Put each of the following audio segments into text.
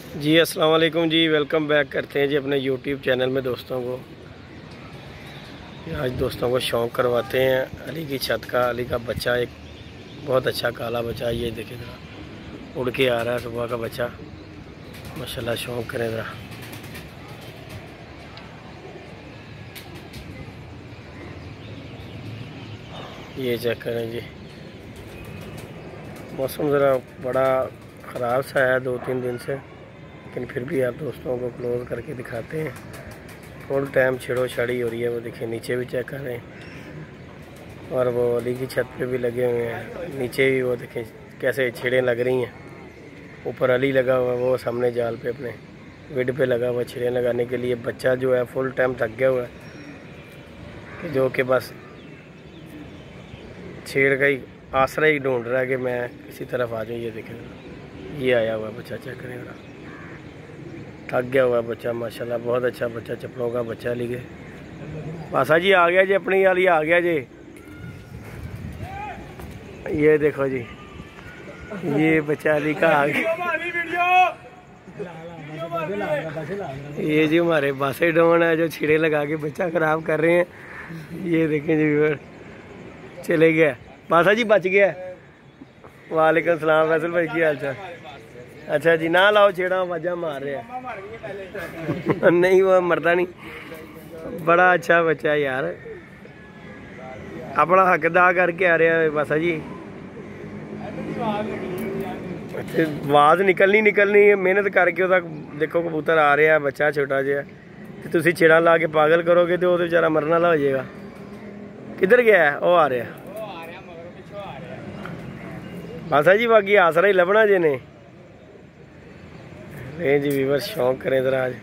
जी अस्सलाम वालेकुम जी, welcome back करते हैं जी अपने यूट्यूब चैनल में दोस्तों को। आज दोस्तों को शौक़ करवाते हैं अली की छत का। अली का बच्चा एक बहुत अच्छा काला बच्चा, ये देखे ज़रा उड़ के आ रहा है सुबह का बच्चा, माशाल्लाह। शौक़ करें ज़रा, ये चेक करें जी। मौसम ज़रा बड़ा ख़राब सा है 2-3 दिन से, लेकिन फिर भी आप दोस्तों को क्लोज करके दिखाते हैं। फुल टाइम छेड़ो छाड़ी हो रही है, वो देखिए नीचे भी चेक कर रहे हैं और वो अली की छत पे भी लगे हुए हैं। नीचे भी वो देखें कैसे छेड़ें लग रही हैं। ऊपर अली लगा हुआ है, वो सामने जाल पे अपने विड पे लगा हुआ छेड़ें लगाने के लिए। बच्चा जो है फुल टाइम थक गया हुआ है, जो कि बस छेड़ का ही आसरा ही ढूंढ रहा है कि मैं किसी तरफ आ जाऊँ। ये देखें, ये आया हुआ बच्चा, चेक करें ज़रा। थक गया हुआ बच्चा माशाल्लाह, बहुत अच्छा बच्चा, चप्पलों का बच्चा ली गए। पासा जी आ गया जी, अपनी वाली आ गया जी। ये देखो जी, ये बच्चा अली का आ गया। ये जी हमारे बासे डोन है जो छिड़े लगा के बच्चा ख़राब कर रहे हैं। ये देखें जी, चले गया बासा जी, बच गया। वालेकुम सलाम फैसल भाई, की हाल चाल? अच्छा जी, ना लाओ छेड़ा, आवाजा मार रहे हैं। नहीं वो मरता नहीं, बड़ा अच्छा बच्चा यार, अपना हक अदा करके आ रहा है बासा जी। आवाज़ निकलनी है, मेहनत करके वो देखो कबूतर आ रहा है, बच्चा छोटा जिहा। तो तुम छेड़ा ला के पागल करोगे तो वो बेचारा मरने वाला हो जाएगा। किधर गया है? वो आ रहा है बासा जी, बाकी आसरा ही लभना जे ने। नहीं जी वीवर, शौक़ करें ज़रा। आज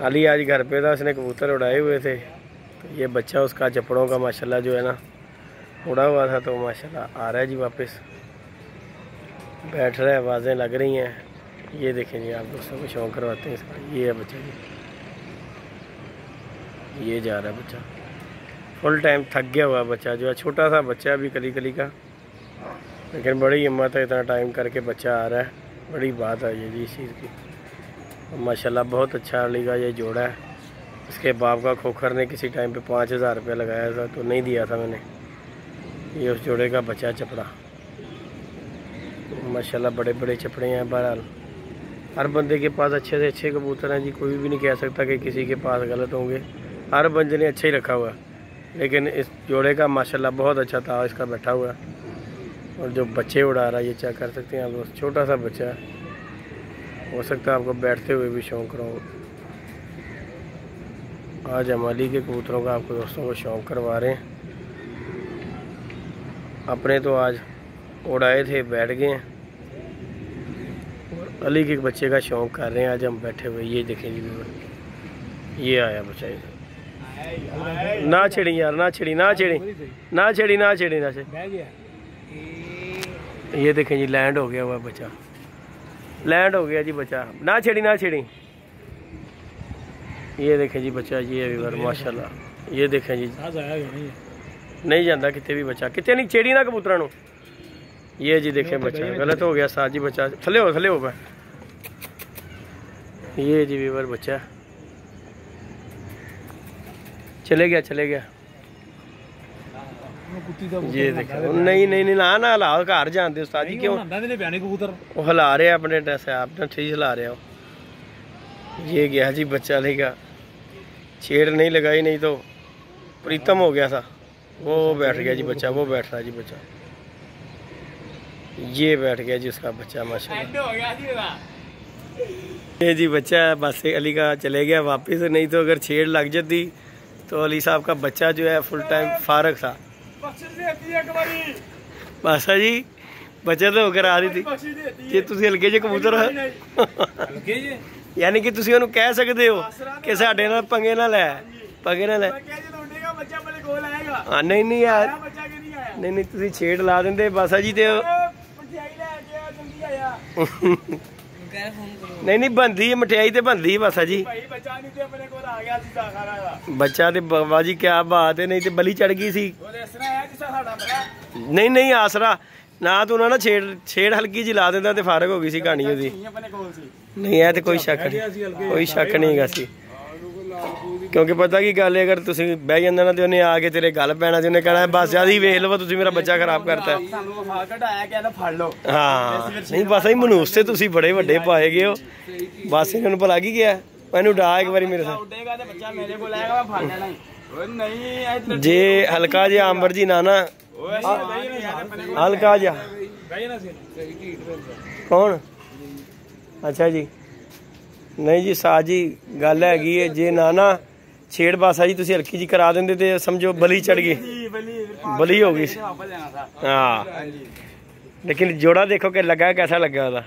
अली आज घर पे था, उसने कबूतर उड़ाए हुए थे, तो ये बच्चा उसका चपड़ों का माशाल्लाह जो है ना उड़ा हुआ था, तो माशाल्लाह आ रहा है जी वापस, बैठ रहा है, आवाज़ें लग रही हैं। ये देखें जी, आप दोस्तों को शौक़ करवाते हैं इसका। ये है बच्चा जी, ये जा रहा है बच्चा, फुल टाइम थक गया हुआ बच्चा जो है, छोटा सा बच्चा अभी कली का, लेकिन बड़ी हिम्मत है, इतना टाइम करके बच्चा आ रहा है, बड़ी बात है ये जी इस चीज़ की। माशाल्लाह बहुत अच्छा अली का ये जोड़ा है। इसके बाप का खोखर ने किसी टाइम पे 5000 रुपया लगाया था, तो नहीं दिया था मैंने। ये उस जोड़े का बच्चा चपड़ा, माशाल्लाह बड़े बड़े चपड़े हैं। बहरहाल हर बंदे के पास अच्छे से अच्छे कबूतर हैं जी, कोई भी नहीं कह सकता कि किसी के पास गलत होंगे, हर बंदे ने अच्छा ही रखा हुआ है। लेकिन इस जोड़े का माशाल्लाह बहुत अच्छा था इसका बैठा हुआ है, और जो बच्चे उड़ा रहा है ये चेक कर सकते हैं आप दोस्त। छोटा सा बच्चा है, हो सकता है आपको बैठते हुए भी शौक़ रहा हो। आज हम अली के कबूतरों का आपको दोस्तों को शौक़ करवा रहे हैं। अपने तो आज उड़ाए थे, बैठ गए हैं, और अली के बच्चे का शौक़ कर रहे हैं आज हम बैठे हुए। ये देखें जी, ये आया बच्चा। ना छेड़ी यार, ना छेड़ी, ना छेड़ी, ना छेड़ी, ना छेड़ी, ना छेड़ी। ये देखें जी, लैंड हो गया हुआ बच्चा, लैंड हो गया जी बच्चा, ना छेड़ी, ना छेड़ी। ये देखें जी बच्चा, ये अभी माशाल्लाह। ये देखें जी, नहीं जाता कितने भी बच्चा, कितने नहीं छेड़ी ना कबूतरा नू। ये जी देखें बच्चा, गलत हो गया साथ जी, बच्चा थले हो पाए। ये जी वीवर बच्चा चले गया। ये देखो, नहीं ना लाओ घर जाते उस्ताद जी, क्यों वो हिला रहे अपने ड्रेस, आपने ठीक हिला रहे हो। ये गया जी बच्चा लेगा, छेड़ नहीं लगाई, नहीं तो प्रीतम हो गया था। वो बैठ गया जी बच्चा, वो बैठ रहा जी बच्चा, ये बैठ गया जी उसका बच्चा माशाल्लाह। ये जी बच्चा बस अली का चले गया वापस, नहीं तो अगर छेड़ लग जाती तो अली साहब का बच्चा जो है फुल टाइम फारग था। बासा जी बच्चा तो होकर आ रही थी जे तुसी हल्के जे कबूतर यानी कि तुसी उन्हें कह सकते हो कि साडे नाल पंगे ना लै। हाँ नहीं यार, नहीं तुसी छेड़ ला देंदे बासा जी, तो नहीं बनती है मठियाई तो बनती है बासा जी। बच्चा तो बाबा जी क्या बात है, नहीं तो बली चढ़ गई सी। नहीं आसरा ना तू ना छेड़ हल्की जी ला देता तो फारग हो गई सी कहानी ਉਹਦੀ नहीं है तो कोई शक नहीं गा सी क्योंकि पता की गल है अगर तुम बह जाता ना तो उन्हें आके तेरे गल पैना तो उन्हें कहना बस यार वेख लो तुम मेरा बच्चा खराब करता हाँ नहीं बस ही मनूस से तुम बड़े वड्डे पाए गए हो बस इन्होंने भला की गया मैनू डा एक बारी मेरे साथ जे हल्का जा अंबर जी ना हल्का जा कौन अच्छा जी नहीं जी साज जी गल हैगी है जे ना छेड़ बासा जी तुम हल्की जी करा देंगे तो समझो बली चढ़ गई बली हो गई हाँ लेकिन जोड़ा देखो कि लगा कैसा लगा ओदा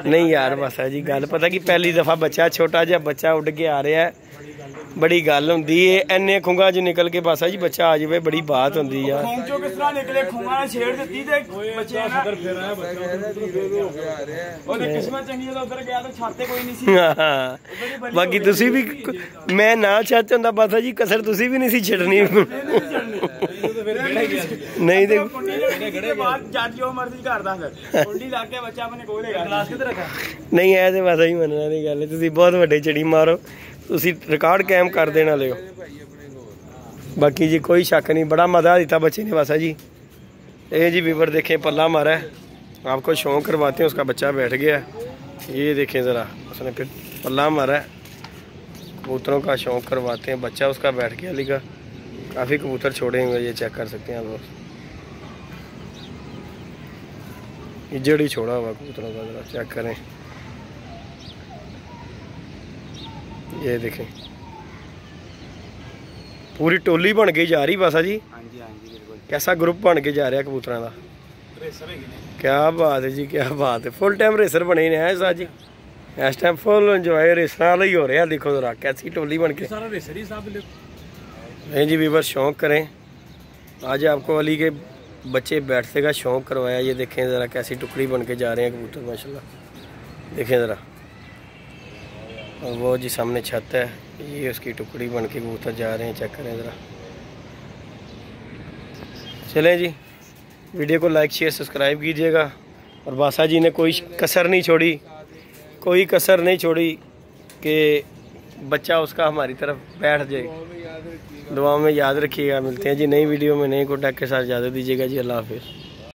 नहीं यार बासा जी गल पता कि पहली दफा बच्चा छोटा जहा बच्चा उड़ के आ रहा है बड़ी गल होंदी है इन्ने खुंगा च निकल के बासा जी बच्चा आ जाए बड़ी बात होंदी यार बाकी तुसी भी मैं ना छत होंदा बासा जी कसर तुसी भी नहीं सी छड़नी नहीं नहीं है तो बासा जी मनना नहीं गल तुसी बहुत वड्डे चढ़ी मारो तुसी रिकॉर्ड कायम कर देना ले बाकी जी कोई शक नहीं बड़ा मजा दिता बच्चे ने बासा जी ये जी वीवर देखें पल्ला मारा है आपको शौक करवाते हैं उसका बच्चा बैठ गया ये देखें ज़रा उसने फिर पल्ला मारा है कबूतरों का शौक करवाते हैं बच्चा उसका बैठ गया लिखा काफ़ी कबूतर छोड़े हुए ये चेक कर सकते हैं आप लोग इजड़ ही छोड़ा हुआ कबूतरों का ज़रा चेक करें ये देखें पूरी टोली बन के जा रही बासा जी कैसा ग्रुप बन के जा रहा कबूतरों का क्या बात है जी क्या बात है फुल टाइम रेसर बने हैं साहब जी इस टाइम फुल एंजॉय रेसर वाला ही हो रहा है देखो जरा कैसी टोली बन के नहीं जी वीवर शौक करें आज आपको अली के बच्चे बैठने का शौक करवाया ये देखें ज़रा कैसी टुकड़ी बन के जा रहे हैं कबूतर माशाल्लाह देखें ज़रा और वो जी सामने छत है ये उसकी टुकड़ी बन के कबूतर जा रहे हैं चेक करें ज़रा चलें जी वीडियो को लाइक शेयर सब्सक्राइब कीजिएगा और बासा जी ने कोई कसर नहीं छोड़ी कि बच्चा उसका हमारी तरफ बैठ जाए दुआ में याद रखिएगा मिलते हैं जी नई वीडियो में नई कॉन्टैक्ट के साथ इजाज़त दीजिएगा जी अल्लाह हाफिज़।